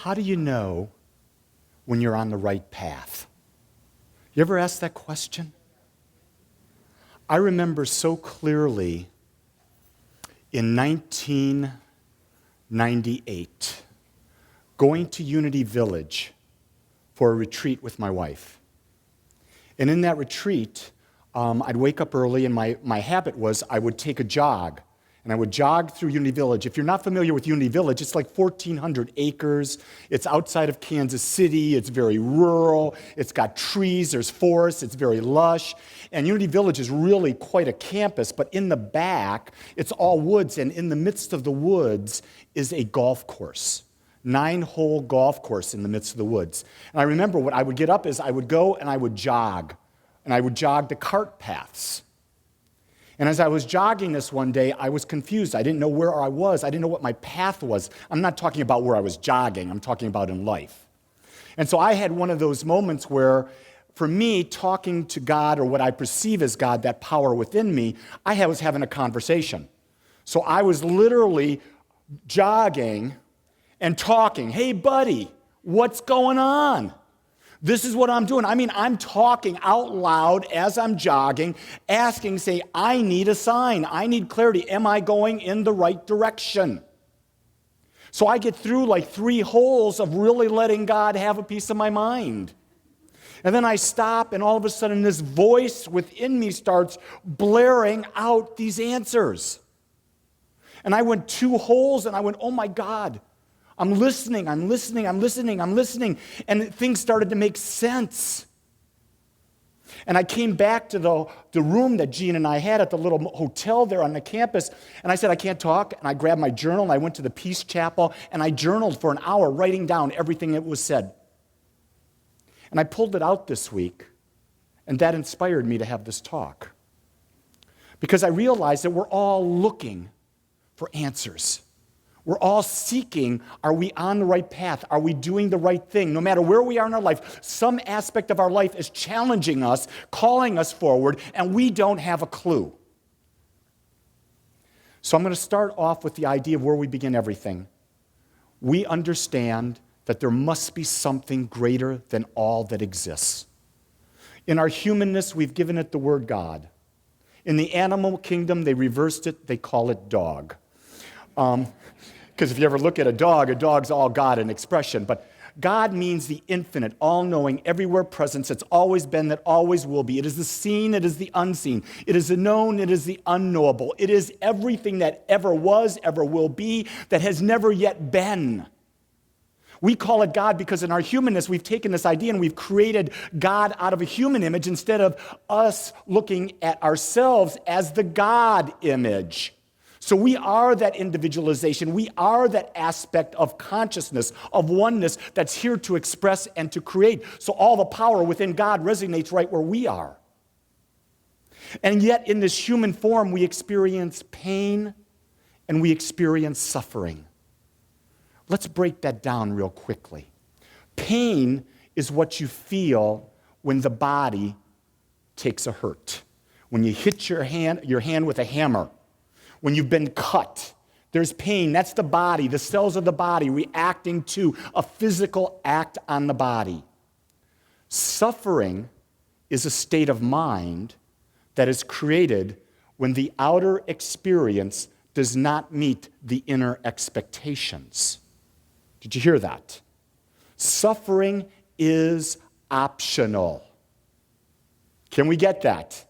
How do you know when you're on the right path? You ever ask that question? I remember so clearly in 1998 going to Unity Village for a retreat with my wife. And in that retreat, I'd wake up early, and my habit was I would take a jog. And I would jog through Unity Village. If you're not familiar with Unity Village, it's like 1,400 acres. It's outside of Kansas City. It's very rural. It's got trees. There's forests. It's very lush. And Unity Village is really quite a campus, but in the back, it's all woods. And in the midst of the woods is a golf course, 9-hole golf course in the midst of the woods. And I remember what I would get up is I would go and I would jog. And I would jog the cart paths. And as I was jogging this one day, I was confused. I didn't know where I was. I didn't know what my path was. I'm not talking about where I was jogging. I'm talking about in life. And so I had one of those moments where, for me, talking to God, or what I perceive as God, that power within me, I was having a conversation. So I was literally jogging and talking. Hey, buddy, what's going on? This is what I'm doing. I mean, I'm talking out loud as I'm jogging, asking, say, I need a sign. I need clarity. Am I going in the right direction? So I get through like 3 holes of really letting God have a piece of my mind. And then I stop, and all of a sudden this voice within me starts blaring out these answers. And I went 2 holes, and I went, oh my God. I'm listening. And things started to make sense. And I came back to the room that Jean and I had at the little hotel there on the campus, and I said, I can't talk. And I grabbed my journal, and I went to the Peace Chapel, and I journaled for an hour, writing down everything that was said. And I pulled it out this week, and that inspired me to have this talk. Because I realized that we're all looking for answers. We're all seeking, are we on the right path? Are we doing the right thing? No matter where we are in our life, some aspect of our life is challenging us, calling us forward, and we don't have a clue. So I'm going to start off with the idea of where we begin everything. We understand that there must be something greater than all that exists. In our humanness, we've given it the word God. In the animal kingdom, they reversed it. They call it dog. Because if you ever look at a dog's all God in expression. But God means the infinite, all-knowing, everywhere presence. It's always been, that always will be. It is the seen, it is the unseen. It is the known, it is the unknowable. It is everything that ever was, ever will be, that has never yet been. We call it God because in our humanness, we've taken this idea and we've created God out of a human image instead of us looking at ourselves as the God image. So we are that individualization. We are that aspect of consciousness, of oneness that's here to express and to create. So all the power within God resonates right where we are. And yet in this human form, we experience pain and we experience suffering. Let's break that down real quickly. Pain is what you feel when the body takes a hurt. When you hit your hand with a hammer. When you've been cut, there's pain. That's the body, the cells of the body reacting to a physical act on the body. Suffering is a state of mind that is created when the outer experience does not meet the inner expectations. Did you hear that? Suffering is optional. Can we get that?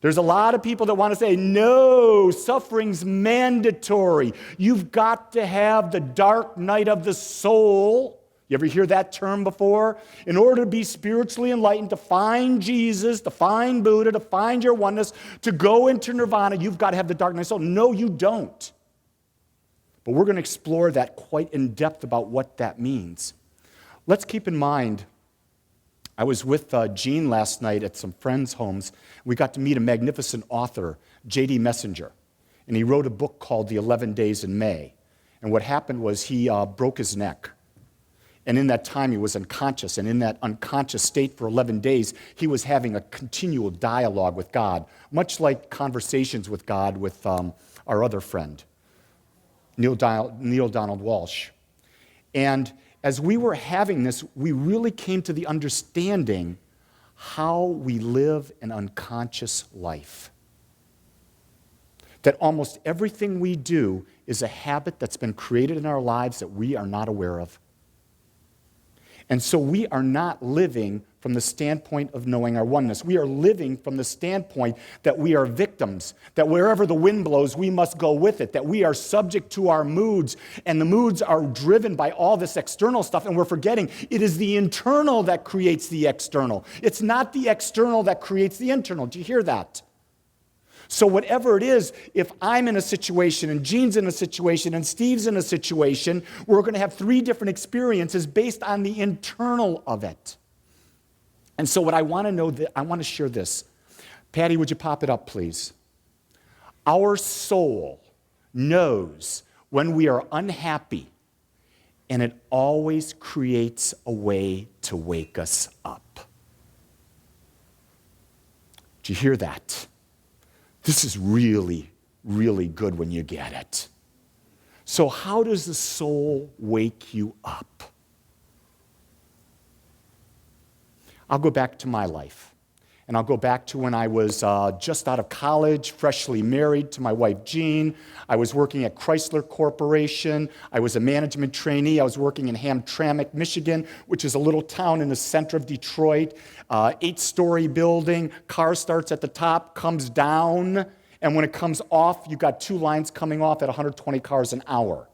There's a lot of people that want to say, no, suffering's mandatory. You've got to have the dark night of the soul. You ever hear that term before? In order to be spiritually enlightened, to find Jesus, to find Buddha, to find your oneness, to go into nirvana, you've got to have the dark night of the soul. No, you don't. But we're going to explore that quite in depth about what that means. Let's keep in mind, I was with Jean last night at some friends' homes. We got to meet a magnificent author, J.D. Messenger. And he wrote a book called The 11 Days in May. And what happened was he broke his neck. And in that time, he was unconscious. And in that unconscious state for 11 days, he was having a continual dialogue with God, much like conversations with God with our other friend, Neil Donald Walsh. And as we were having this, we really came to the understanding how we live an unconscious life. That almost everything we do is a habit that's been created in our lives that we are not aware of. And so we are not living from the standpoint of knowing our oneness. We are living from the standpoint that we are victims, that wherever the wind blows, we must go with it, that we are subject to our moods, and the moods are driven by all this external stuff, and we're forgetting it is the internal that creates the external. It's not the external that creates the internal. Do you hear that? So whatever it is, if I'm in a situation and Gene's in a situation and Steve's in a situation, we're going to have 3 different experiences based on the internal of it. And so what I want to know, I want to share this. Patty, would you pop it up, please? Our soul knows when we are unhappy, and it always creates a way to wake us up. Do you hear that? This is really, really good when you get it. So how does the soul wake you up? I'll go back to my life. And I'll go back to when I was just out of college, freshly married to my wife, Jean. I was working at Chrysler Corporation. I was a management trainee. I was working in Hamtramck, Michigan, which is a little town in the center of Detroit. 8-story building. Car starts at the top, comes down, and when it comes off, you've got 2 lines coming off at 120 cars an hour.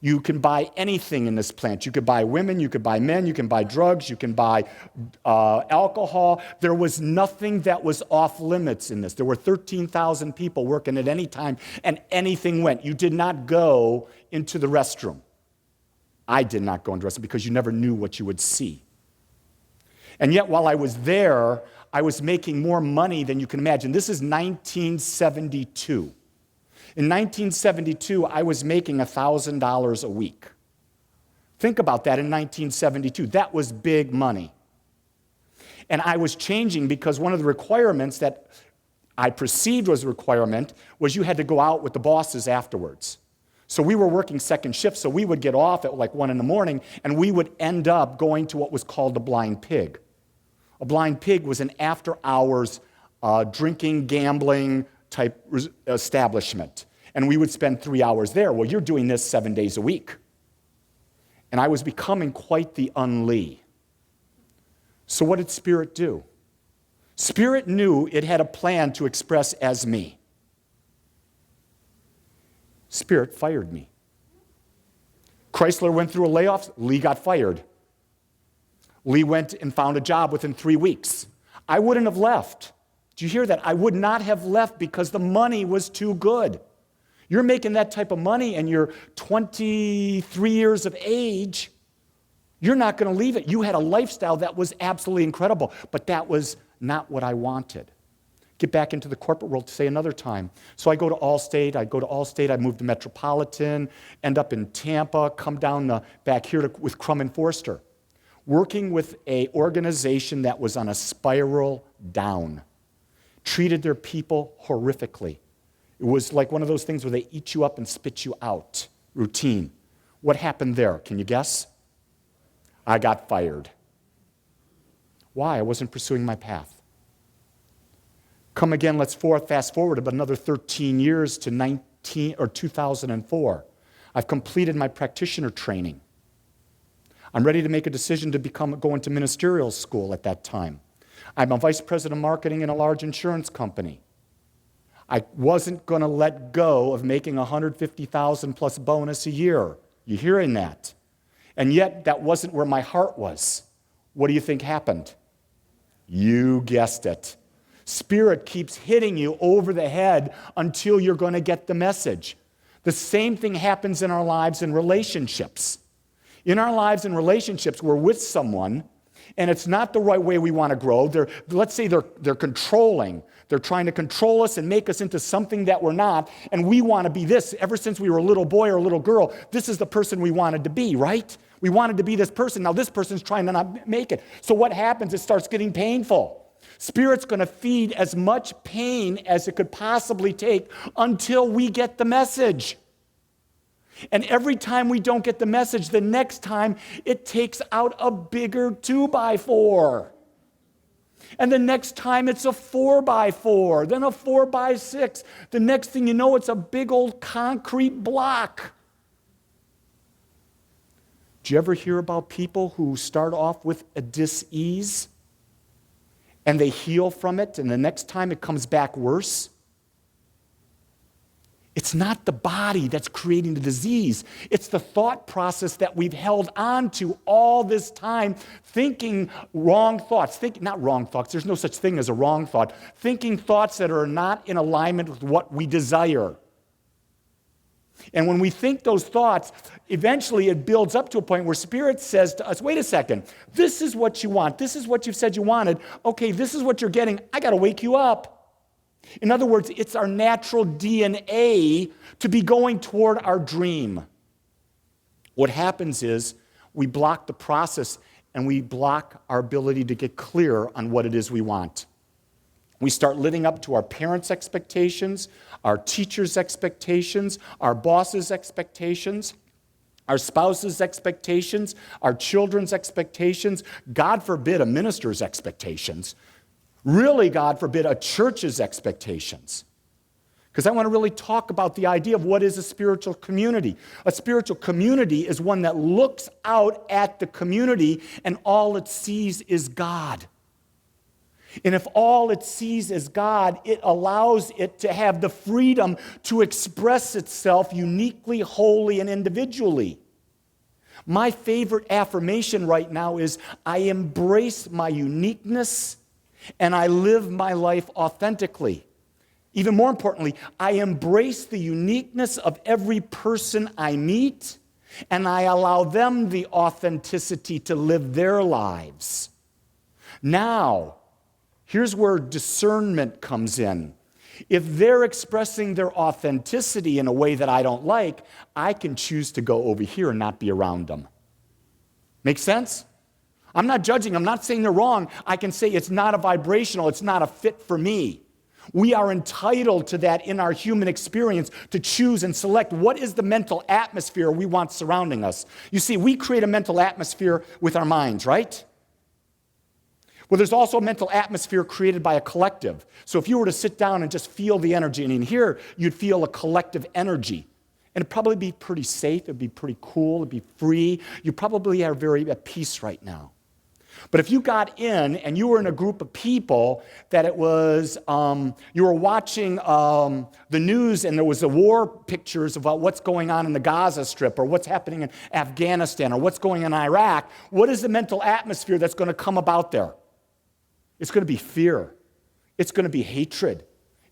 You can buy anything in this plant. You could buy women, you could buy men, you can buy drugs, you can buy alcohol. There was nothing that was off limits in this. There were 13,000 people working at any time, and anything went. You did not go into the restroom. I did not go into the restroom because you never knew what you would see. And yet while I was there, I was making more money than you can imagine. This is 1972. In 1972, I was making $1,000 a week. Think about that in 1972. That was big money. And I was changing because one of the requirements that I perceived was a requirement was you had to go out with the bosses afterwards. So we were working second shift, so we would get off at like 1 in the morning, and we would end up going to what was called the Blind Pig. A Blind Pig was an after-hours drinking, gambling type establishment. And we would spend 3 hours there. Well, you're doing this 7 days a week. And I was becoming quite the unlee. So what did Spirit do? Spirit knew it had a plan to express as me. Spirit fired me. Chrysler went through a layoff. Lee got fired. Lee went and found a job within 3 weeks. I wouldn't have left. Do you hear that? I would not have left because the money was too good. You're making that type of money and you're 23 years of age, you're not going to leave it. You had a lifestyle that was absolutely incredible, but that was not what I wanted. Get back into the corporate world to say another time. So I go to Allstate, I move to Metropolitan, end up in Tampa, come down back here with Crum and Forster, working with an organization that was on a spiral down. Treated their people horrifically. It was like one of those things where they eat you up and spit you out. Routine. What happened there? Can you guess? I got fired. Why? I wasn't pursuing my path. Come again, let's fast forward about another 13 years to 2004. I've completed my practitioner training. I'm ready to make a decision to go into ministerial school at that time. I'm a vice president of marketing in a large insurance company. I wasn't going to let go of making $150,000 plus bonus a year. You hearing that? And yet, that wasn't where my heart was. What do you think happened? You guessed it. Spirit keeps hitting you over the head until you're going to get the message. The same thing happens in our lives and relationships. In our lives and relationships, we're with someone, and it's not the right way we want to grow. Let's say they're controlling. They're trying to control us and make us into something that we're not, and we want to be this. Ever since we were a little boy or a little girl, this is the person we wanted to be, right? We wanted to be this person. Now this person's trying to not make it. So what happens? It starts getting painful. Spirit's going to feed as much pain as it could possibly take until we get the message. And every time we don't get the message, the next time it takes out a bigger 2x4. And the next time it's a 4x4, then a 4x6. The next thing you know, it's a big old concrete block. Do you ever hear about people who start off with a dis-ease and they heal from it, and the next time it comes back worse? It's not the body that's creating the disease. It's the thought process that we've held on to all this time, thinking wrong thoughts. Not wrong thoughts. There's no such thing as a wrong thought. Thinking thoughts that are not in alignment with what we desire. And when we think those thoughts, eventually it builds up to a point where Spirit says to us, wait a second, this is what you want. This is what you've said you wanted. Okay, this is what you're getting. I got to wake you up. In other words, it's our natural DNA to be going toward our dream. What happens is we block the process and we block our ability to get clear on what it is we want. We start living up to our parents' expectations, our teachers' expectations, our boss's expectations, our spouse's expectations, our children's expectations, God forbid a minister's expectations. Really, God forbid, a church's expectations. Because I want to really talk about the idea of what is a spiritual community. A spiritual community is one that looks out at the community and all it sees is God. And if all it sees is God, it allows it to have the freedom to express itself uniquely, wholly, and individually. My favorite affirmation right now is, I embrace my uniqueness and I live my life authentically. Even more importantly, I embrace the uniqueness of every person I meet, and I allow them the authenticity to live their lives. Now, here's where discernment comes in. If they're expressing their authenticity in a way that I don't like, I can choose to go over here and not be around them. Make sense? I'm not judging. I'm not saying they're wrong. I can say it's not a vibrational. It's not a fit for me. We are entitled to that in our human experience to choose and select what is the mental atmosphere we want surrounding us. You see, we create a mental atmosphere with our minds, right? Well, there's also a mental atmosphere created by a collective. So if you were to sit down and just feel the energy, and in here, you'd feel a collective energy. And it'd probably be pretty safe. It'd be pretty cool. It'd be free. You probably are very at peace right now. But if you got in and you were in a group of people that it was, you were watching the news and there was the war pictures about what's going on in the Gaza Strip or what's happening in Afghanistan or what's going on in Iraq, what is the mental atmosphere that's going to come about there? It's going to be fear. It's going to be hatred.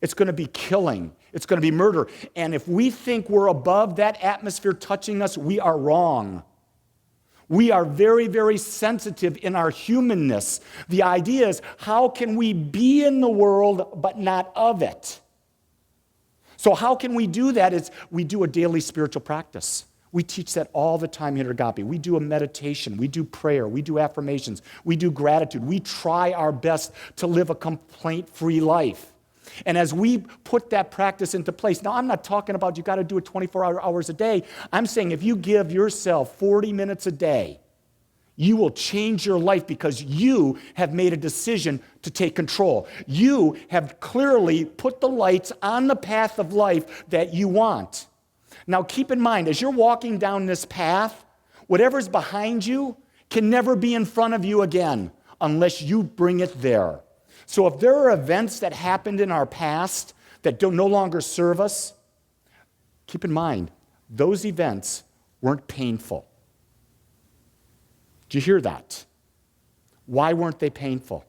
It's going to be killing. It's going to be murder. And if we think we're above that atmosphere touching us, we are wrong. We are very, very sensitive in our humanness. The idea is, how can we be in the world but not of it? So how can we do that? Is we do a daily spiritual practice. We teach that all the time here at Agape. We do a meditation. We do prayer. We do affirmations. We do gratitude. We try our best to live a complaint-free life. And as we put that practice into place, now I'm not talking about you got to do it 24 hours a day. I'm saying if you give yourself 40 minutes a day, you will change your life because you have made a decision to take control. You have clearly put the lights on the path of life that you want. Now keep in mind, as you're walking down this path, whatever's behind you can never be in front of you again unless you bring it there. So if there are events that happened in our past that no longer serve us, keep in mind, those events weren't painful. Did you hear that? Why weren't they painful?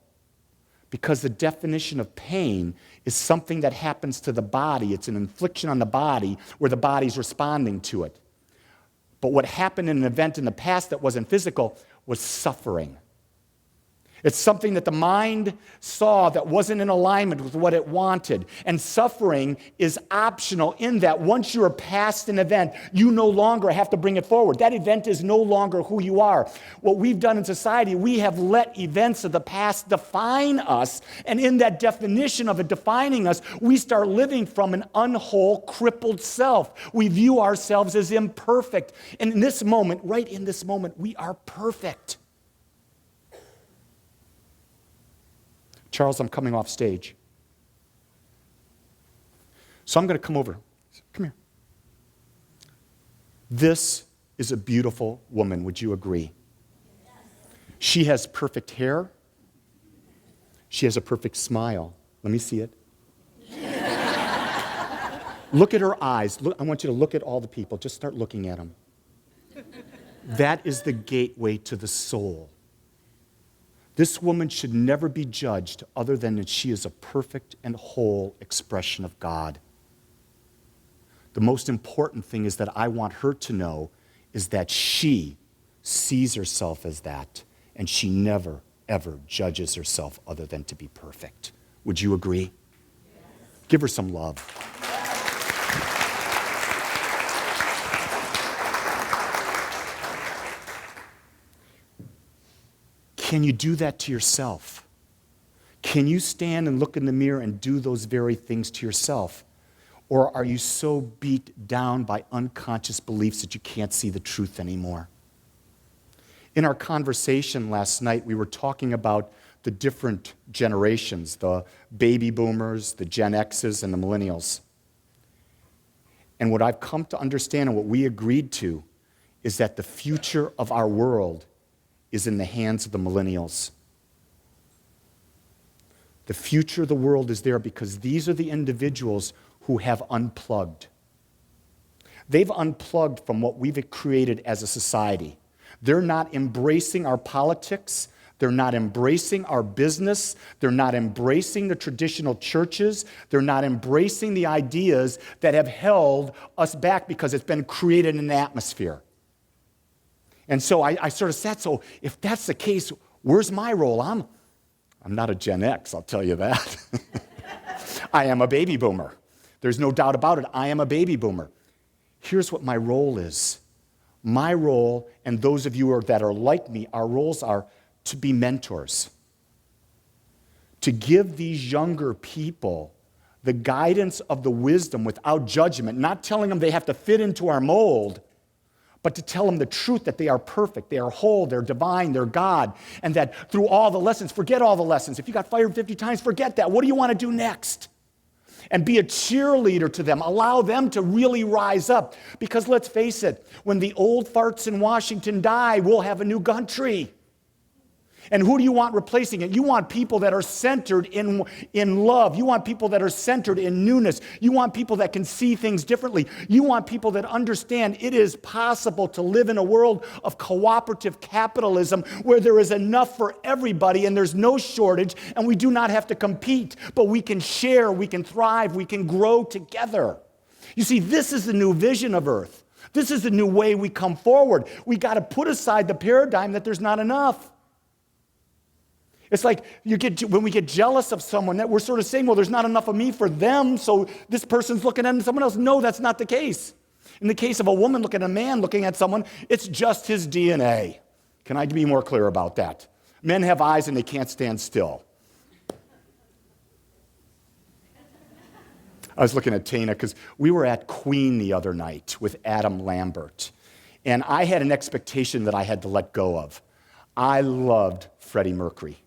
Because the definition of pain is something that happens to the body. It's an infliction on the body where the body's responding to it. But what happened in an event in the past that wasn't physical was suffering. It's something that the mind saw that wasn't in alignment with what it wanted. And suffering is optional in that once you are past an event, you no longer have to bring it forward. That event is no longer who you are. What we've done in society, we have let events of the past define us. And in that definition of it defining us, we start living from an unwhole, crippled self. We view ourselves as imperfect. And in this moment, right in this moment, we are perfect. Charles, I'm coming off stage. So I'm going to come over. Come here. This is a beautiful woman, would you agree? She has perfect hair. She has a perfect smile. Let me see it. Look at her eyes. Look, I want you to look at all the people. Just start looking at them. That is the gateway to the soul. This woman should never be judged other than that she is a perfect and whole expression of God. The most important thing is that I want her to know is that she sees herself as that, and she never, ever judges herself other than to be perfect. Would you agree? Yes. Give her some love. Can you do that to yourself? Can you stand and look in the mirror and do those very things to yourself? Or are you so beat down by unconscious beliefs that you can't see the truth anymore? In our conversation last night, we were talking about the different generations, the baby boomers, the Gen X's, and the millennials. And what I've come to understand and what we agreed to is that the future of our world is in the hands of the millennials. The future of the world is there because these are the individuals who have unplugged. They've unplugged from what we've created as a society. They're not embracing our politics. They're not embracing our business. They're not embracing the traditional churches. They're not embracing the ideas that have held us back because it's been created in the atmosphere. And so I sort of said, so if that's the case, where's my role? I'm not a Gen X, I'll tell you that. I am a baby boomer. There's no doubt about it. I am a baby boomer. Here's what my role is. My role, and those of you that are like me, our roles are to be mentors. To give these younger people the guidance of the wisdom without judgment, not telling them they have to fit into our mold, but to tell them the truth that they are perfect, they are whole, they're divine, they're God, and that through all the lessons, forget all the lessons. If you got fired 50 times, forget that. What do you want to do next? And be a cheerleader to them. Allow them to really rise up. Because let's face it, when the old farts in Washington die, we'll have a new country. And who do you want replacing it? You want people that are centered in love. You want people that are centered in newness. You want people that can see things differently. You want people that understand it is possible to live in a world of cooperative capitalism where there is enough for everybody and there's no shortage and we do not have to compete, but we can share, we can thrive, we can grow together. You see, this is the new vision of Earth. This is the new way we come forward. We got to put aside the paradigm that there's not enough. It's like when we get jealous of someone, that we're sort of saying, well, there's not enough of me for them, so this person's looking at someone else. No, that's not the case. In the case of a woman looking at a man looking at someone, it's just his DNA. Can I be more clear about that? Men have eyes and they can't stand still. I was looking at Tana because we were at Queen the other night with Adam Lambert, and I had an expectation that I had to let go of. I loved Freddie Mercury.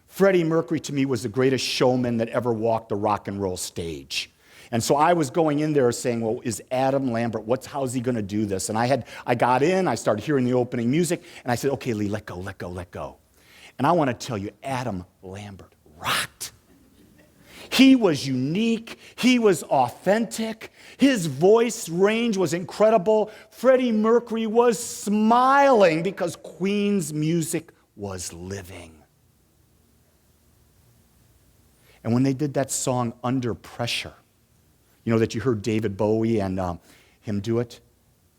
Freddie Mercury, to me, was the greatest showman that ever walked the rock and roll stage. And so I was going in there saying, well, is Adam Lambert, how's he going to do this? And I got in, I started hearing the opening music, and I said, okay, Lee, let go, let go, let go. And I want to tell you, Adam Lambert rocked. He was unique. He was authentic. His voice range was incredible. Freddie Mercury was smiling because Queen's music was living. And when they did that song, Under Pressure, you know that you heard David Bowie and him do it?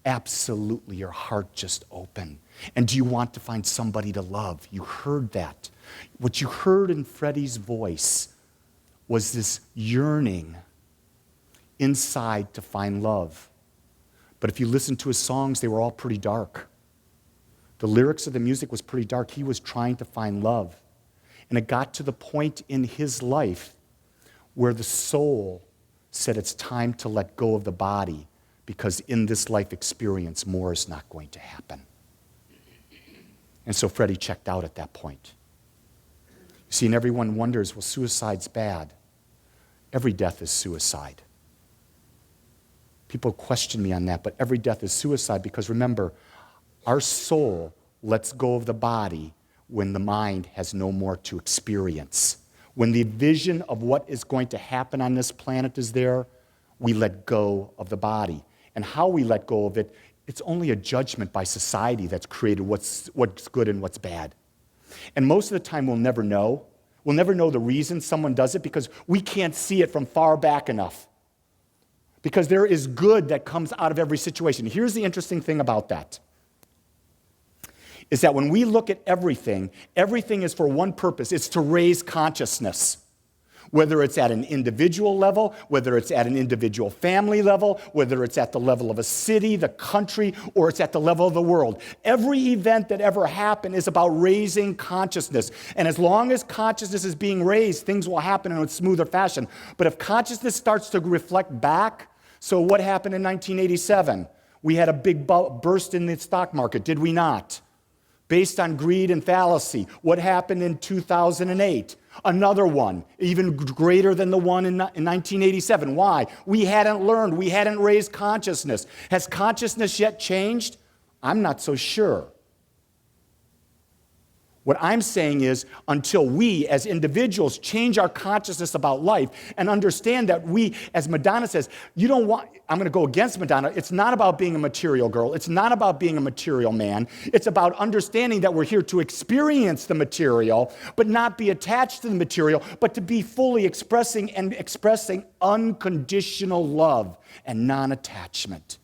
Absolutely, your heart just opened. And do you want to find somebody to love? You heard that. What you heard in Freddie's voice was this yearning inside to find love. But if you listen to his songs, they were all pretty dark. The lyrics of the music was pretty dark. He was trying to find love. And it got to the point in his life where the soul said it's time to let go of the body, because in this life experience, more is not going to happen. And so Freddie checked out at that point. You see, and everyone wonders, well, suicide's bad. Every death is suicide. People question me on that, but every death is suicide, because remember, our soul lets go of the body when the mind has no more to experience. When the vision of what is going to happen on this planet is there, we let go of the body. And how we let go of it, it's only a judgment by society that's created what's good and what's bad. And most of the time we'll never know. We'll never know the reason someone does it, because we can't see it from far back enough. Because there is good that comes out of every situation. Here's the interesting thing about that, is that when we look at everything, everything is for one purpose. It's to raise consciousness. Whether it's at an individual level, whether it's at an individual family level, whether it's at the level of a city, the country, or it's at the level of the world. Every event that ever happened is about raising consciousness. And as long as consciousness is being raised, things will happen in a smoother fashion. But if consciousness starts to reflect back, so what happened in 1987? We had a big burst in the stock market, did we not? Based on greed and fallacy. What happened in 2008? Another one, even greater than the one in 1987. Why? We hadn't learned. We hadn't raised consciousness. Has consciousness yet changed? I'm not so sure. What I'm saying is, until we as individuals change our consciousness about life and understand that we, as Madonna says, I'm going to go against Madonna, it's not about being a material girl, it's not about being a material man, it's about understanding that we're here to experience the material, but not be attached to the material, but to be fully expressing unconditional love and non-attachment.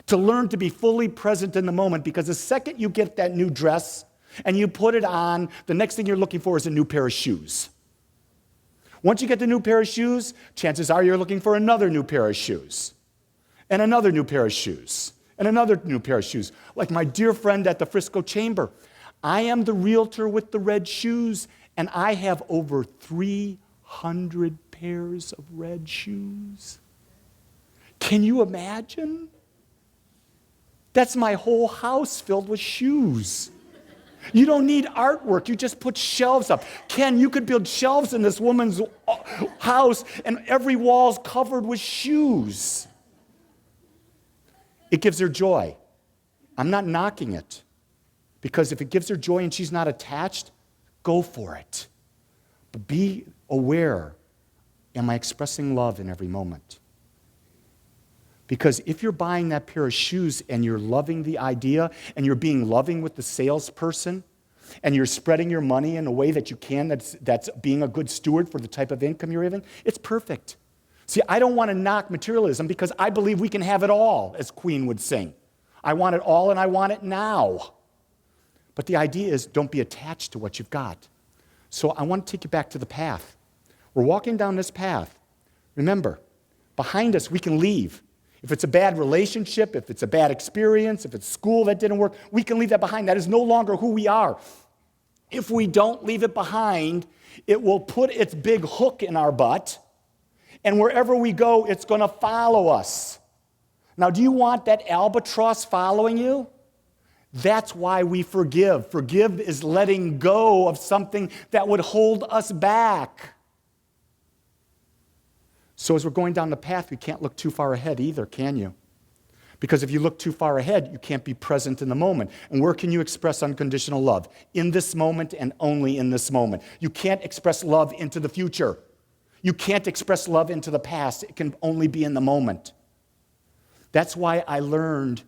To learn to be fully present in the moment, because the second you get that new dress, and you put it on, the next thing you're looking for is a new pair of shoes. Once you get the new pair of shoes, chances are you're looking for another new pair of shoes, and another new pair of shoes, and another new pair of shoes. Like my dear friend at the Frisco Chamber, I am the realtor with the red shoes, and I have over 300 pairs of red shoes. Can you imagine? That's my whole house filled with shoes. You don't need artwork. You just put shelves up. Ken, you could build shelves in this woman's house, and every wall's covered with shoes. It gives her joy. I'm not knocking it, because if it gives her joy and she's not attached, go for it. But be aware, am I expressing love in every moment? Because if you're buying that pair of shoes and you're loving the idea and you're being loving with the salesperson and you're spreading your money in a way that you can, that's being a good steward for the type of income you're having, it's perfect. See, I don't want to knock materialism, because I believe we can have it all, as Queen would sing. I want it all and I want it now. But the idea is, don't be attached to what you've got. So I want to take you back to the path. We're walking down this path. Remember, behind us we can leave. If it's a bad relationship, if it's a bad experience, if it's school that didn't work, we can leave that behind. That is no longer who we are. If we don't leave it behind, it will put its big hook in our butt, and wherever we go, it's going to follow us. Now, do you want that albatross following you? That's why we forgive. Forgive is letting go of something that would hold us back. So as we're going down the path, we can't look too far ahead either, can you? Because if you look too far ahead, you can't be present in the moment. And where can you express unconditional love? In this moment and only in this moment. You can't express love into the future. You can't express love into the past. It can only be in the moment. That's why I learned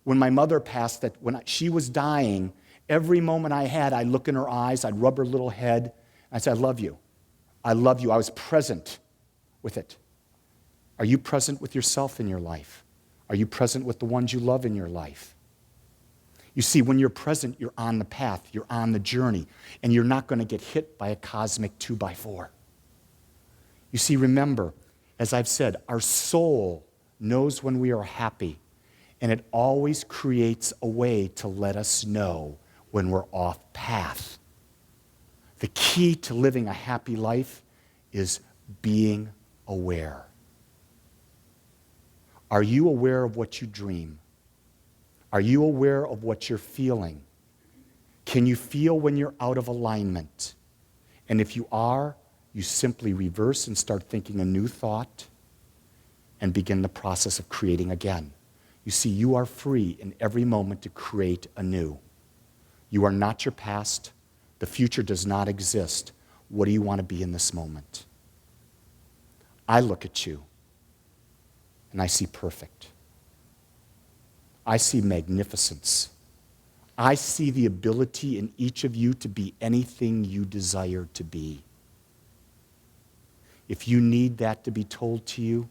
when my mother passed that when she was dying, every moment I had, I'd look in her eyes, I'd rub her little head, I'd say, I love you. I love you. I was present with it. Are you present with yourself in your life? Are you present with the ones you love in your life? You see, when you're present, you're on the path, you're on the journey, and you're not going to get hit by a cosmic 2x4. You see, remember, as I've said, our soul knows when we are happy, and it always creates a way to let us know when we're off path. The key to living a happy life is being aware. Are you aware of what you dream? Are you aware of what you're feeling? Can you feel when you're out of alignment? And if you are, you simply reverse and start thinking a new thought and begin the process of creating again. You see, you are free in every moment to create anew. You are not your past. The future does not exist. What do you want to be in this moment? I look at you and I see perfect. I see magnificence. I see the ability in each of you to be anything you desire to be. If you need that to be told to you,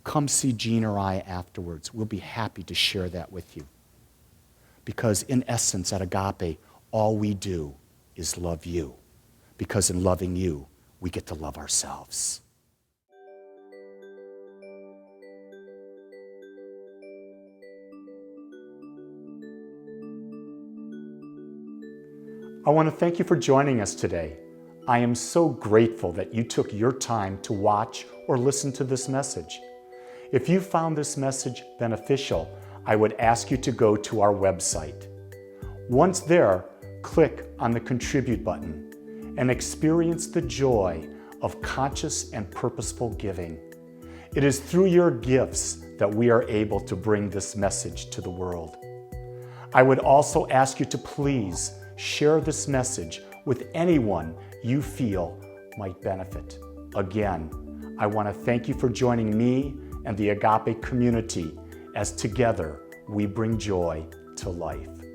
come see Jean or I afterwards. We'll be happy to share that with you. Because in essence, at Agape, all we do is love you. Because in loving you, we get to love ourselves. I want to thank you for joining us today. I am so grateful that you took your time to watch or listen to this message. If you found this message beneficial, I would ask you to go to our website. Once there, click on the Contribute button and experience the joy of conscious and purposeful giving. It is through your gifts that we are able to bring this message to the world. I would also ask you to please share this message with anyone you feel might benefit. Again, I want to thank you for joining me and the Agape community as together we bring joy to life.